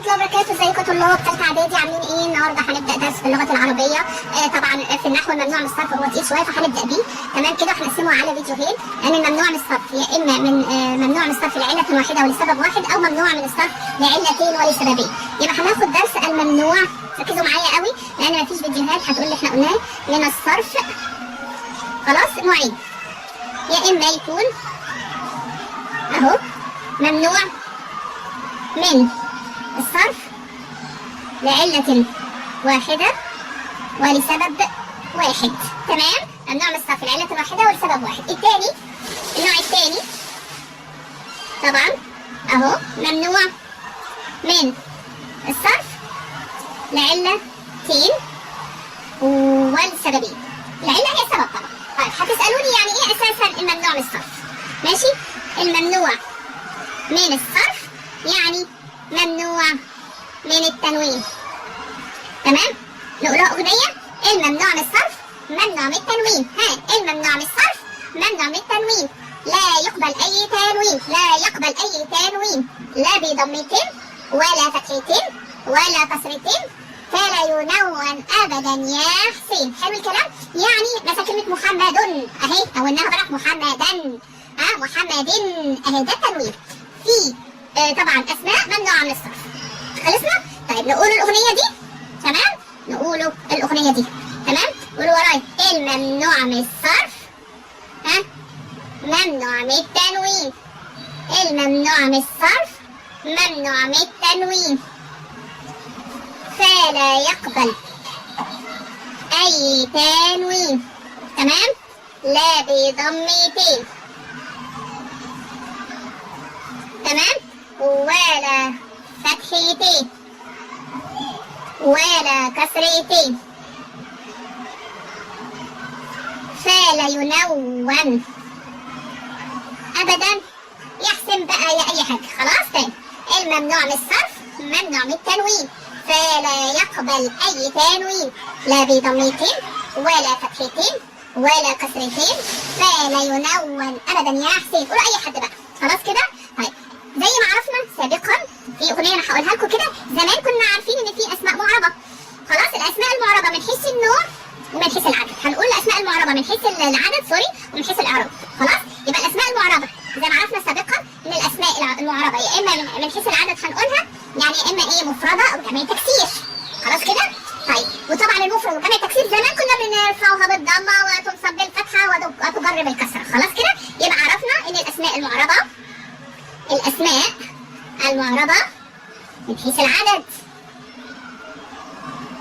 الله وبركاته. ازيكم طلاب ثالثه اعدادي عاملين ايه؟ النهارده هنبدا درس في اللغه العربيه. طبعا في النحو الممنوع من الصرف هو تقيل شويه فهنبدا بيه. تمام كده هنقسمه على فيديوهين. يعني الممنوع من الصرف يا اما من ممنوع من الصرف لعله واحده ولسبب واحد، او ممنوع من الصرف لعلتين ولسببين. يبقى هناخد درس الممنوع. ركزوا معايا قوي لان مفيش فيديوهات هتقول اللي احنا قلناه. من الصرف خلاص نوعين، يا اما يكون اهو ممنوع من الصرف لعلة واحدة ولسبب واحد. تمام؟ ممنوع من الصرف لعلة واحدة ولسبب واحد. الثاني النوع الثاني طبعا اهو ممنوع من الصرف لعلتين ولسببين. العلة هي السبب طبعا. طيب هتسألوني يعني ايه اساسا الممنوع من الصرف؟ ماشي؟ الممنوع من الصرف يعني ممنوع من التنوين. تمام؟ نقولها أغنية. الممنوع من الصرف ممنوع من التنوين. ها، الممنوع من الصرف ممنوع من التنوين. لا يقبل أي تنوين، لا يقبل أي تنوين، لا بضمتين ولا فتحتين ولا كسرتين، فلا ينون أبدا يا حسين. حلو الكلام؟ يعني مثلا كلمة محمد أهي، أو إنها بقى محمدا. محمد أهي ده التنوين. في طبعا أسماء ممنوعة من الصرف. خلصنا؟ طيب نقول الأغنية دي. تمام؟ نقولوا الأغنية دي. تمام؟ قولوا ورايا. الممنوع من الصرف ممنوع من التنوين. الممنوع من الصرف ممنوع من التنوين. فلا يقبل أي تنوين. تمام؟ لا بضمتين. تمام؟ ولا فتحتين ولا كسرتين، فلا ينون ابدا. يحسن بقى يا اي حاجه. خلاص تاني. الممنوع من الصرف ممنوع من التنوين. فلا يقبل اي تنوين، لا بضمتين ولا فتحتين ولا كسرتين، فلا ينون ابدا يا حسين. قولوا اي حد بقى. خلاص كده؟ طيب زي ما عرفنا سابقا في اغنيه انا هقولها لكم كده. زمان كنا عارفين ان في اسماء معربه. خلاص الاسماء المعربه من حيث النوع ومن حيث العدد. هنقول الاسماء المعربه من حيث العدد ومن حيث الاعراب. خلاص يبقى الاسماء المعربه زي ما عرفنا سابقا ان الاسماء المعربه يا اما من حيث العدد هنقولها، يعني يا اما ايه مفرده او جمع تكسير. خلاص كده؟ طيب وطبعا المفرد وجمع التكسير زمان كنا بنرفعها بالضمه وتنصب بالفتحه وتجر بالكسره. خلاص كده؟ يبقى عرفنا ان الاسماء المعربه من حيث العدد.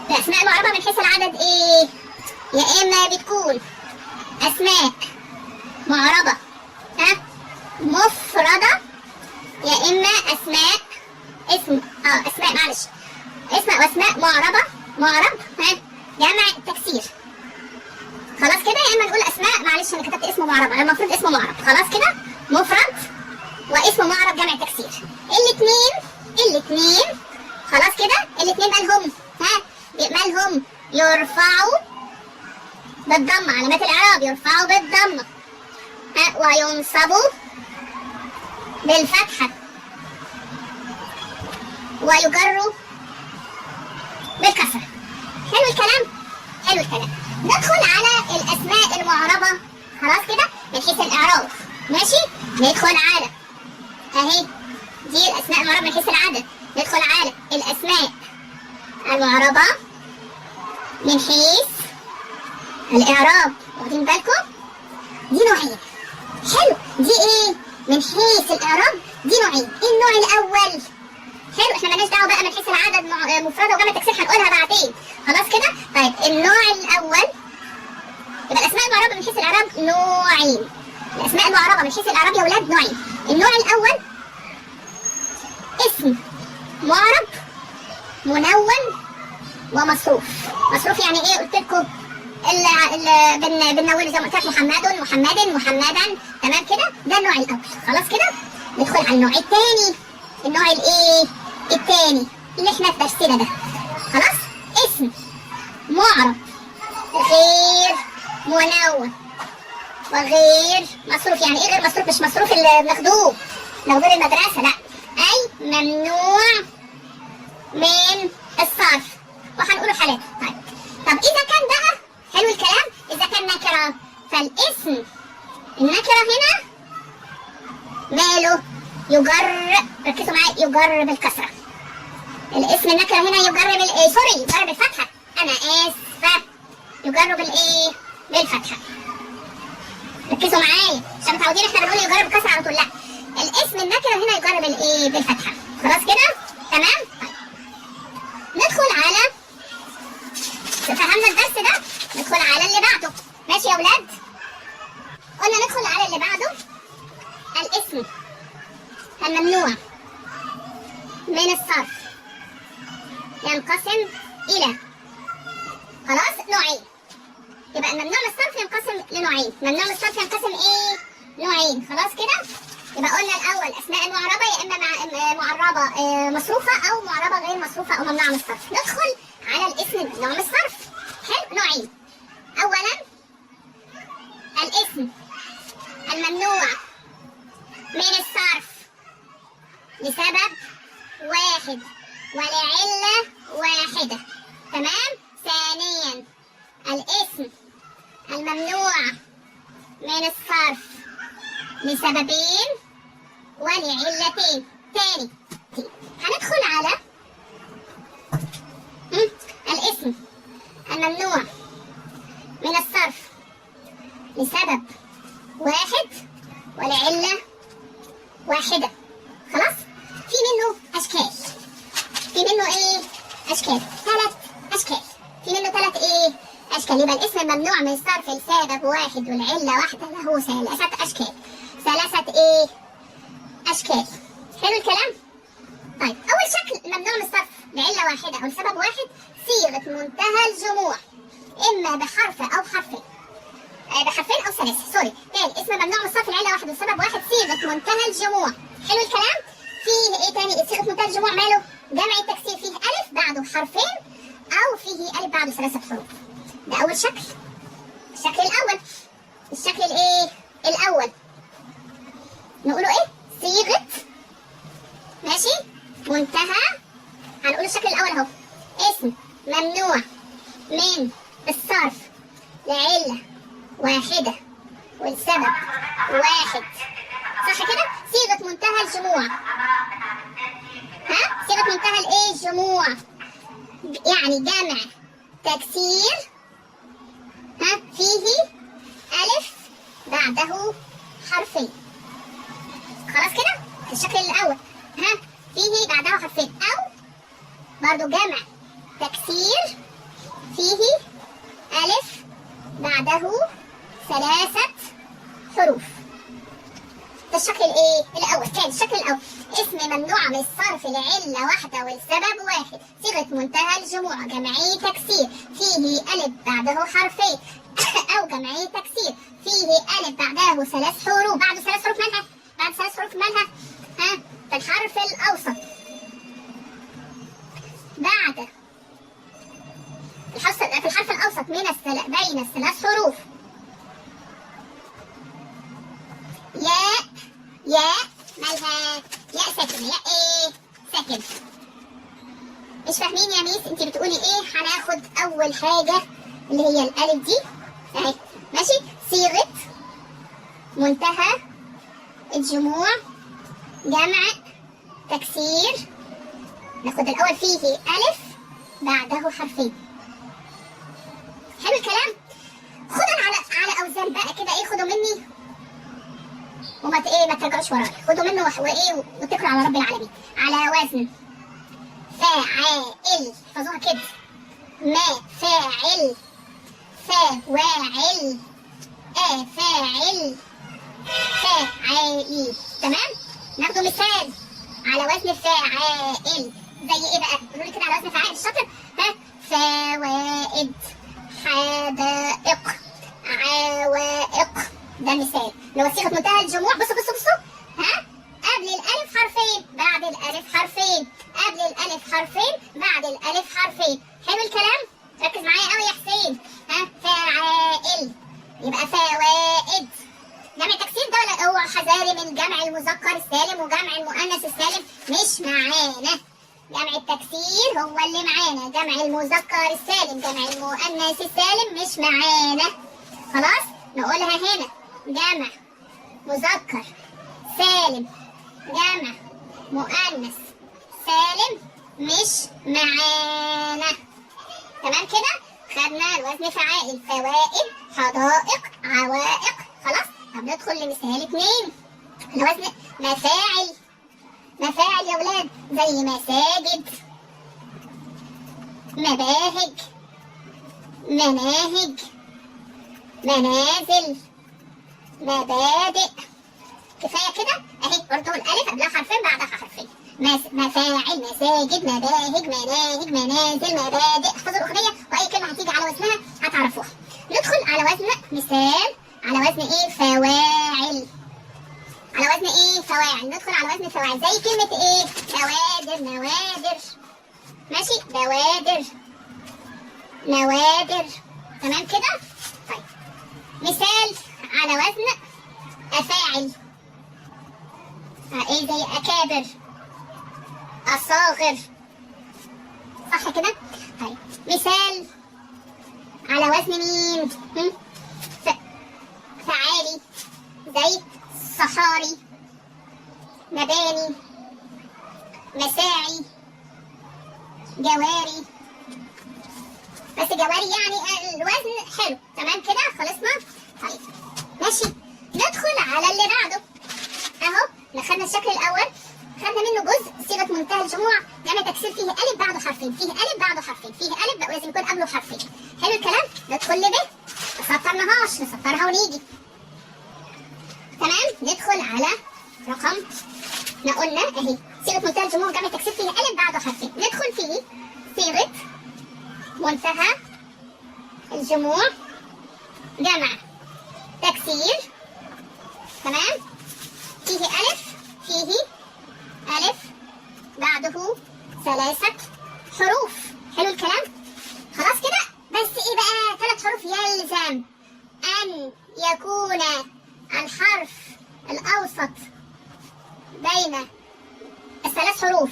الأسماء المعربة من حيث العدد إيه؟ يا إما بتكون أسماء معربة مفردة، يا إما أسماء أسماء معرب جمع تكسير. خلاص كده؟ يا إما نقول أسماء، معلش أنا كتبت اسمه معرب، أنا المفروض اسمه معرب. خلاص كده؟ مفرد واسمه معرب جمع تكسير. الاثنين خلاص كده؟ الاثنين مالهم يرفعوا بالضمة. علامات الإعراب يرفعوا بالضمة وينصبوا بالفتحة ويجروا بالكسرة. حلو الكلام؟ ندخل على الأسماء المعربة. خلاص كده؟ من حيث الإعراب. ماشي؟ ندخل على اهي دي الاسماء المعربه من حيث العدد. ندخل على الاسماء المعربه من حيث الاعراب. واخدين بالكم؟ دي نوعين. حلو. دي ايه؟ من حيث الاعراب دي نوعين. النوع الاول حلو، احنا مالناش دعوه بقى من حيث العدد مفرده وجمع تكسير هنقولها بعدين. خلاص كده؟ طيب النوع الاول يبقى الاسماء المعربه من حيث الاعراب نوعين. الاسماء المعربه من حيث الاعراب يا ولاد نوعين. النوع الاول اسم معرب منون ومصروف. مصروف يعني ايه؟ قلت لكم بننونه زي ما قلت لك محمدا. تمام كده؟ ده النوع الاول. خلاص كده؟ ندخل على النوع الثاني. النوع الايه؟ الثاني اللي احنا في درسنا ده. خلاص؟ اسم معرب غير منون وغير مصروف. يعني ايه غير مصروف؟ مش مصروف اللي بناخدوه المدرسه، لا، اي ممنوع من الصرف، وهنقوله حالات. طب إذا كان بقى حلو الكلام، إذا كان نكرة، فالاسم النكرة هنا ماله؟ يجر، ركزوا معايا، يجر بالكسرة. الاسم النكرة هنا يجر سوري، يجر بالفتحة، أنا آسفة، يجر بالإيه؟ بالفتحة. ركزوا معايا عشان متعودين احنا بنقول يجر بالكسرة على طول، لا، الاسم النكرة هنا يجر بالإيه؟ بالفتحة. خلاص كده؟ تمام؟ طيب. ندخل على، فهمنا الدرس ده؟ ندخل على اللي بعده. ماشي يا ولاد؟ قلنا ندخل على اللي بعده. الاسم الممنوع من الصرف ينقسم إلى، خلاص، نوعين. يبقى الممنوع من الصرف ينقسم لنوعين. ممنوع من الصرف ينقسم إيه؟ نوعين. خلاص كده؟ يبقى قلنا الأول أسماء معربة، يا إما معربة مصروفة، أو معربة غير مصروفة أو ممنوعة من الصرف. ندخل على الاسم الممنوع من الصرف. حلو، نوعين. أولا الاسم الممنوع من الصرف لسبب واحد ولعلة واحدة. تمام؟ ثانيا الاسم الممنوع من الصرف لسببين ولعلتين. تاني هندخل على الاسم الممنوع من الصرف لسبب واحد ولعلة واحدة. خلاص؟ في منه أشكال. في منه إيه؟ أشكال. 3 أشكال. في منه 3 إيه؟ أشكال. يبقى الاسم الممنوع من الصرف لسبب واحد والعلة واحدة له 3 أشكال. 3 إيه؟ أشكال. حلو الكلام؟ طيب، أول شكل ممنوع من الصرف لعلة واحدة أو لسبب واحد، صيغة منتهى الجموع، إما بحرف أو حرفين. بحرفين أو 3. سوري. تاني، اسم ممنوع من الصرف لعلة واحدة لسبب واحد، صيغة منتهى الجموع. حلو الكلام؟ فيه إيه تاني؟ صيغة منتهى الجموع ماله؟ جمع التكسير، فيه ألف بعده حرفين أو فيه ألف بعده 3 حروف. ده أول شكل. الشكل الأول. الشكل الإيه؟ الأول. نقوله إيه؟ صيغة، ماشي؟ منتهى. هنقول الشكل الأول أهو. اسم ممنوع من الصرف لعلة واحدة والسبب واحد. صح كده؟ صيغة منتهى الجموع. ها؟ صيغة منتهى الإيه؟ الجموع. يعني جمع تكسير، ها؟ فيه ألف بعده حرفين. خلاص كده؟ الشكل الأول. ها؟ فيه بعده حرفين، أو برضو جمع تكسير فيه ألف بعده 3 حروف. ده الشكل الايه؟ الاول. تاني الشكل الاول، اسم ممنوع من الصرف لعله واحده والسبب واحد، صيغه منتهى الجموع، جمعي تكسير فيه الف بعده حرفين او جمعي تكسير فيه الف بعده 3 حروف. بعده 3 حروف مالها؟ بعد 3 حروف مالها؟ ها؟ في الحرف الاوسط. بعد في الحرف الاوسط بين ال3 حروف ياء مالها؟ ياء ساكنة. ياء ايه؟ ساكنة. مش فاهمين يا ميس انت بتقولي ايه؟ هناخد اول حاجة اللي هي الالف دي اهي، ماشي؟ صيغة منتهى الجموع، جمع تكسير. ناخد الاول فيه الف بعده حرفين. حلو الكلام؟ خدوا على اوزان بقى كده، ايه؟ خدوا مني وما ما ترجعوش ورايا، خدوا منه وايه واتكلوا على رب العالمين. على وزن فاعل، احفظوها كده. ما فاعل، فواعل، فاعل، فاعل. تمام؟ ناخدوا مثال على وزن فاعل. زي ايه بقى؟ قولوا لي كده على وزن فاعل الشاطر. ها؟ فوائد، حدائق، عوائق. ده مثال اللي هو صيغه منتهى الجموع. بصوا بصوا بصوا. ها؟ قبل الالف حرفين، بعد الالف حرفين، قبل الالف حرفين، بعد الالف حرفين. حلو الكلام؟ ركز معايا قوي يا حسين. ها؟ فاعل يبقى فوائد. جمع التكسير ده ولا هو حذاري من جمع المذكر السالم وجمع المؤنث السالم؟ مش معانا. جمع التكسير هو اللي معانا، جمع المذكر السالم، جمع المؤنث السالم مش معانا. خلاص نقولها هنا، جمع مذكر سالم جمع مؤنث سالم مش معانا. تمام كده؟ خدنا الوزن فعائل، فوائد، حدائق، عوائق. خلاص، طب ندخل لمثال 2. الوزن مفاعل. مفاعل يا ولاد زي مساجد، مباهج، مناهج، منازل، مبادئ. كفايه كده اهي، برضه الالف قبلها حرفين بعدها حرفين. مفاعل، مساجد، مباهج، مناهج، منازل، مبادئ. احفظوا الاغنيه واي كلمه هتيجي على وزنها هتعرفوها. ندخل على وزن مثال، على وزن ايه؟ فواعل. على وزن ايه؟ فواعل. ندخل على وزن فواعل زي كلمه ايه؟ بوادر، نوادر. ماشي، بوادر، نوادر. تمام كده؟ طيب مثال على وزن افاعل. ايه؟ زي اكابر، اصاغر. صح كده؟ طيب مثال على وزن مين؟ فعالي زي صحاري، مباني، مساعي، جواري. بس جواري يعني الوزن حلو. تمام كده؟ خلصنا؟ طيب ماشي، ندخل على اللي بعده. اهو خدنا الشكل الاول، خدنا منه جزء صيغه منتهى الجموع، جمع تكسير فيه الف بعده حرفين، فيه الف بعده حرفين، فيه الف بقى لازم يكون قبله حرفين. حلو الكلام؟ ندخل لب، ما سطرناهاش، نسطرها ونيجي. تمام؟ ندخل على رقم، احنا قلنا اهي صيغه منتهى الجموع جمع تكسير فيه الف بعده حرفين. ندخل فيه صيغه منتهى الجموع جمع تكسير. تمام؟ فيه ألف، فيه ألف بعده 3 حروف. حلو الكلام؟ خلاص كده؟ بس إيه بقى؟ 3 حروف يلزم أن يكون الحرف الأوسط بين ال3 حروف،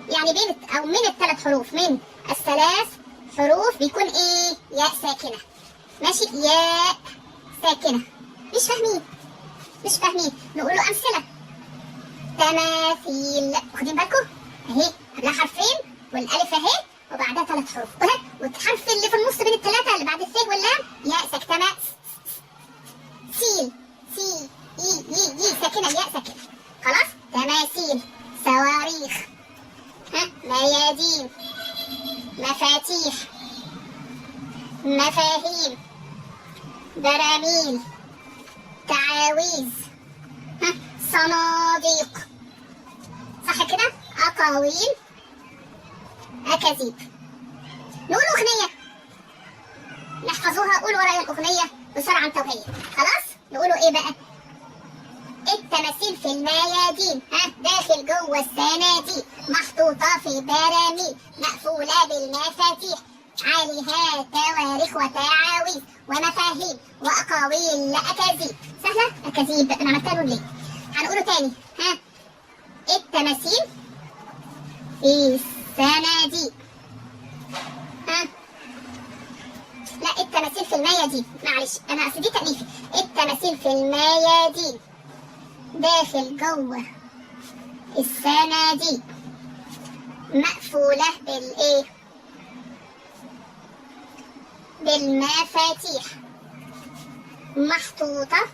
يعني بين أو من ال3 حروف، من ال3 حروف بيكون إيه؟ ياء ساكنة. ماشي؟ ياء ساكنة. مش فاهمين؟ مش فاهمين؟ نقول له أمثلة. تماثيل. واخدين بالكم؟ أهي قبلها حرفين والألف أهي وبعدها 3 حروف، والحرف اللي في النص بين ال3 اللي بعد الثاء واللام ياء ساكنة. سيل، سي، يي ساكنة، ياء ساكنة. خلاص؟ تماثيل، صواريخ، ميادين، مفاتيح، مفاهيم، براميل، تعاويذ، صناديق. صح كده؟ أقاويل، أكاذيب. نقول أغنية نحفظوها، قول ورايا الأغنية بسرعة أنت وهي. خلاص؟ نقولوا إيه بقى؟ التماثيل في الميادين، داخل جوه الصناديق، محطوطة في براميل، مقفولة بالمفاتيح، عليها تواريخ وتعاويذ ومفاهيم وأقاويل أكاذيب. سهلة؟ أكاذيب أنا عملتها له ليه؟ هنقوله تاني. التماثيل في الصناديق. لا، التماثيل في الميادين، معلش أنا أصل دي تأليفي. التماثيل في الميادين داخل جوه الصناديق، مقفولة بالإيه؟ بالمفاتيح، محطوطة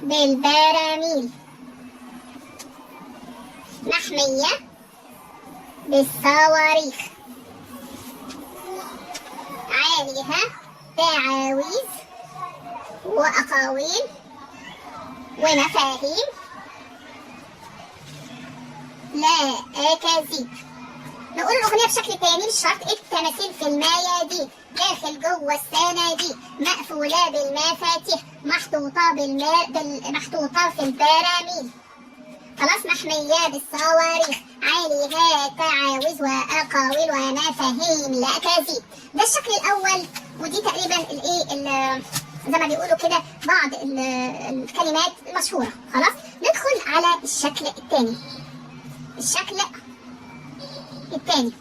بالبراميل، محمية بالصواريخ، عليها تعاويذ وأقاويل ومفاهيم لا أكاذيب. نقول الأغنية بشكل تاني مش شرط. التماثيل في الميادين داخل جوه الصناديق، مقفولة بالمفاتيح، محطوطة في البراميل، خلاص، محمية بالصواريخ، عليها تعاويذ وأقاويل ومفاهيم لا أكاذيب. ده الشكل الأول، ودي تقريبا الإيه زي ما بيقولوا كده بعض الكلمات المشهورة. خلاص، ندخل على الشكل الثاني. الشكل الثاني.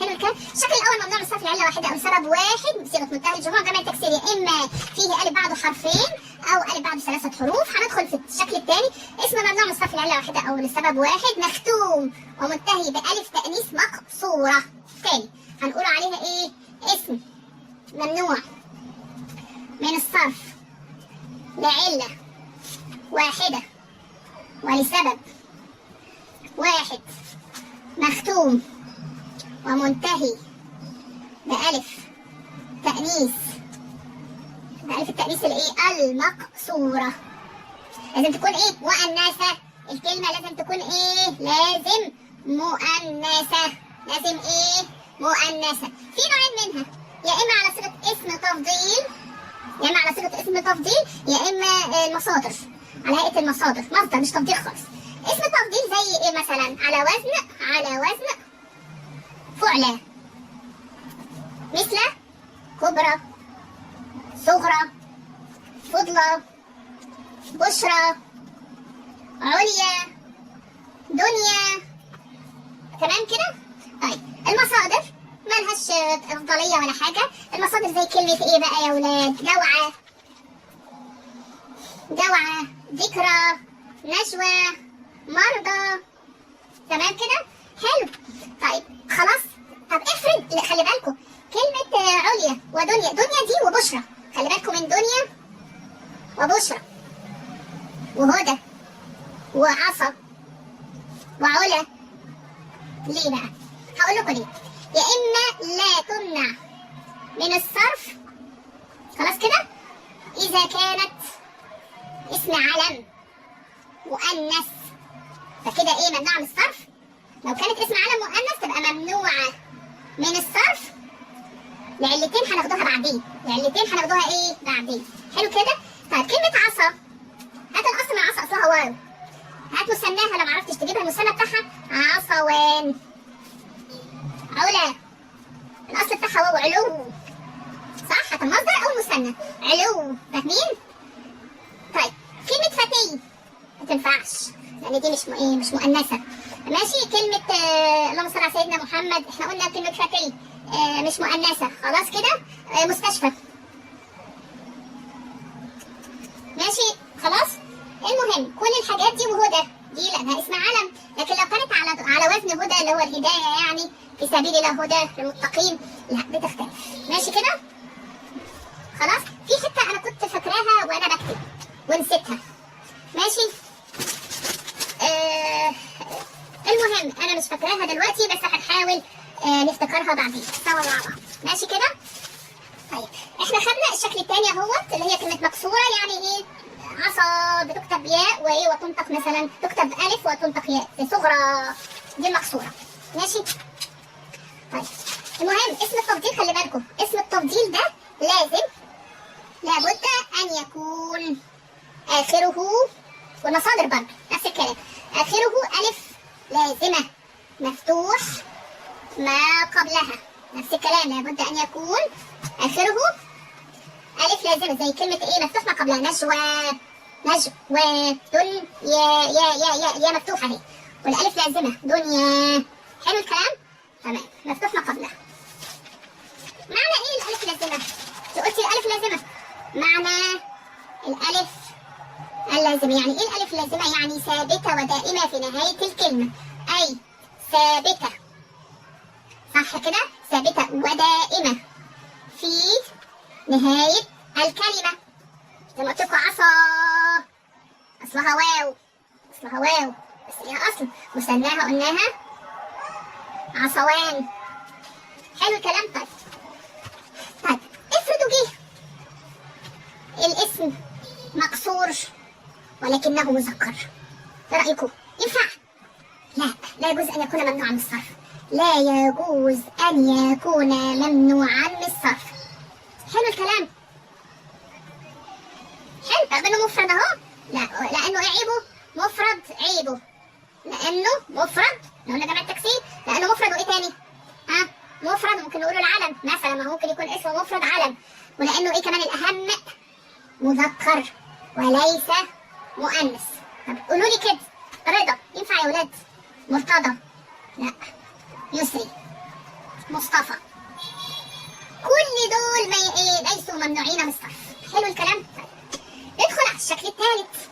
حلو الكلام. الشكل الاول ممنوع من الصرف لعله واحده او لسبب واحد بصيغه منتهى الجموع جمع التكسير، يا اما فيه الف بعده حرفين او الف بعده 3 حروف. هندخل في الشكل الثاني، اسم ممنوع من الصرف لعله واحده او لسبب واحد مختوم ومنتهي بالف تانيث مقصوره. تاني هنقول عليها ايه؟ اسم ممنوع من الصرف لعله واحده ولسبب واحد مختوم ومنتهي بألف تأنيث، بألف التأنيث الايه؟ المقصورة. لازم تكون ايه؟ مؤنثة. الكلمة لازم تكون ايه؟ لازم مؤنثة. لازم ايه؟ مؤنثة. في نوعين منها، يا اما على صيغة اسم تفضيل، يا اما على صيغة اسم تفضيل، يا اما المصادر، على هيئة المصادر، مصدر مش تفضيل خالص. اسم تفضيل زي ايه مثلا؟ على وزن فعلى، مثل كبرى، صغرى، فضلى، بشرى، عليا، دنيا. تمام كده؟ طيب المصادر ملهاش افضليه ولا حاجه. المصادر زي كلمه ايه بقى يا ولاد؟ جوعه، ذكرى، نجوى، مرضى. تمام كده؟ حلو. طيب خلاص. طب افرض، خلي بالكم كلمة عليا ودنيا، دنيا دي وبشرى، خلي بالكم من دنيا وبشرى وهدى وعصا وعلا. ليه بقى؟ هقول لكم ليه. يا اما لا تمنع من الصرف، خلاص كده، اذا كانت اسم علم مؤنث، فكده ايه؟ ممنوع من الصرف. لو كانت اسم علم مؤنث تبقى ممنوعة من الصرف لعلتين هناخدوها بعدين، لعلتين هناخدوها ايه؟ بعدين. حلو كده؟ طيب كلمة عصا، هات الأصل من عصا، أصلها واو. هات مثناها لو معرفتش تجيبها المثنى بتاعها، عصوان. علا، الأصل بتاعها واو، علو. صح؟ هات المصدر أو المثنى، علو. فاهمين؟ طيب كلمة فتي ما تنفعش لأن دي مش مؤنثة. ماشي. كلمة اللهم صل على سيدنا محمد، احنا قلنا كلمة فتي مش مؤنثة. خلاص كده؟ مستشفى. ماشي خلاص. المهم كل الحاجات دي وهدى دي لأنها اسم علم، لكن لو كانت على وزن هدى اللي هو الهداية، يعني في سبيل الله هدى للمتقين، لا بتختلف. ماشي كده؟ خلاص. في حتة أنا كنت فاكراها وأنا بكتب ونسيتها. ماشي. المهم انا مش فاكراها دلوقتي، بس هنحاول نفتكرها بعدين سوا مع بعض. ماشي كده؟ طيب احنا خدنا الشكل الثاني اهوت، اللي هي كلمه مكسوره. يعني ايه؟ عصا بتكتب ياء وايه وتنطق، مثلا تكتب الف وتنطق ياء، زي صغرى دي المكسوره. ماشي. طيب المهم اسم التفضيل، خلي بالكم اسم التفضيل ده لابد ان يكون اخره، والمصادر برضه نفس الكلام، اخره الف لازمة مفتوح ما قبلها. نفس الكلام، لابد أن يكون آخره ألف لازمة، زي كلمة إيه؟ مفتوح ما قبلها، نجوى، دن، يا مفتوحة أهي، والألف لازمة، دنيا. حلو الكلام؟ تمام. مفتوح ما قبلها. معنى إيه الألف لازمة؟ لو قلتي الألف لازمة، معنى الألف اللازمة يعني إيه؟ الألف اللازمة يعني ثابتة ودائمة في نهاية الكلمة، أي ثابتة. صح كده؟ ثابتة ودائمة في نهاية الكلمة. زي ما قلت لكم عصا أصلها واو، بس ليها أصل، مثناها قلناها عصوان. حلو الكلام. طيب افرضوا جه الاسم مكسور ولكنه مذكر، ايه رأيكم؟ ينفع؟ لا يجوز أن يكون ممنوعا من الصرف. لا يجوز أن يكون ممنوعا من الصرف. حلو الكلام؟ حلو. رغم إنه مفرد أهو. لا، لأنه إيه عيبه؟ مفرد عيبه. لأنه مفرد، لو قلنا جمع التكسير، لأنه مفرد وإيه تاني؟ مفرد ممكن نقوله العلم مثلا، ما ممكن يكون اسمه مفرد علم. ولأنه إيه كمان الأهم؟ مذكر وليس مؤنث. طب قولوا لي كده، رضا ينفع يا ولاد؟ مرتضى لا، يسري، مصطفى. كل دول ليسوا ممنوعين من الصرف. حلو الكلام؟ ندخل على الشكل الثالث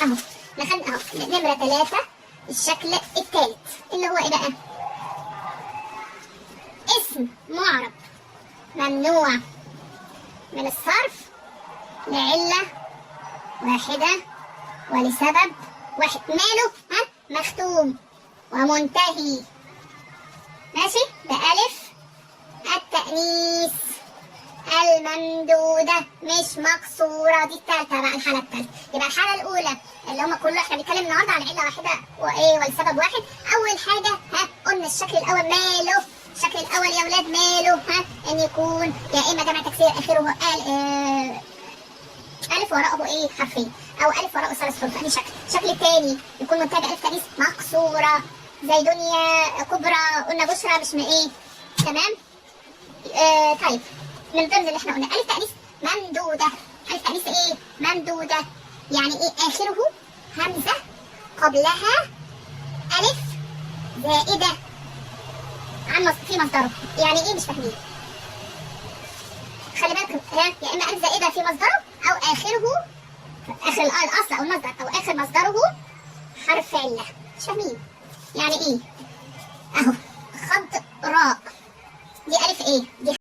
اهو. دخلنا اهو نمرة 3 الشكل الثالث اللي هو ايه بقى؟ اسم معرب ممنوع من الصرف لعلة واحدة ولسبب واحد. ماله؟ مختوم ومنتهي. ماشي؟ بألف التأنيث الممدودة مش مكسورة. دي التالتة بقى، الحالة التالتة. يبقى الحالة الأولى اللي هما كله احنا بنتكلم النهارده عن علة واحدة والسبب واحد. أول حاجة قلنا الشكل الأول ماله؟ الشكل الأول يا ولاد ماله؟ إن يكون يا إما جمع تكسير آخره ألف وراءه حرفين، أو ألف وراءه 3 حروف. أدي شكل. الشكل الثاني يكون منتهي بألف تأنيث مكسورة زي دنيا، كبرى، قلنا بشرى مش تمام؟ طيب من ضمن اللي احنا قلنا ألف تأنيث ممدودة. ألف تأنيث ممدودة يعني آخره همزة قبلها ألف زائدة عن في مصدره. يعني مش فاهمين؟ خلي بالكم يا إما ألف زائدة في مصدره أو آخره آخر الأصل أو المصدر أو آخر مصدره حرف علة. مش فاهمين يعني إيه؟ أهو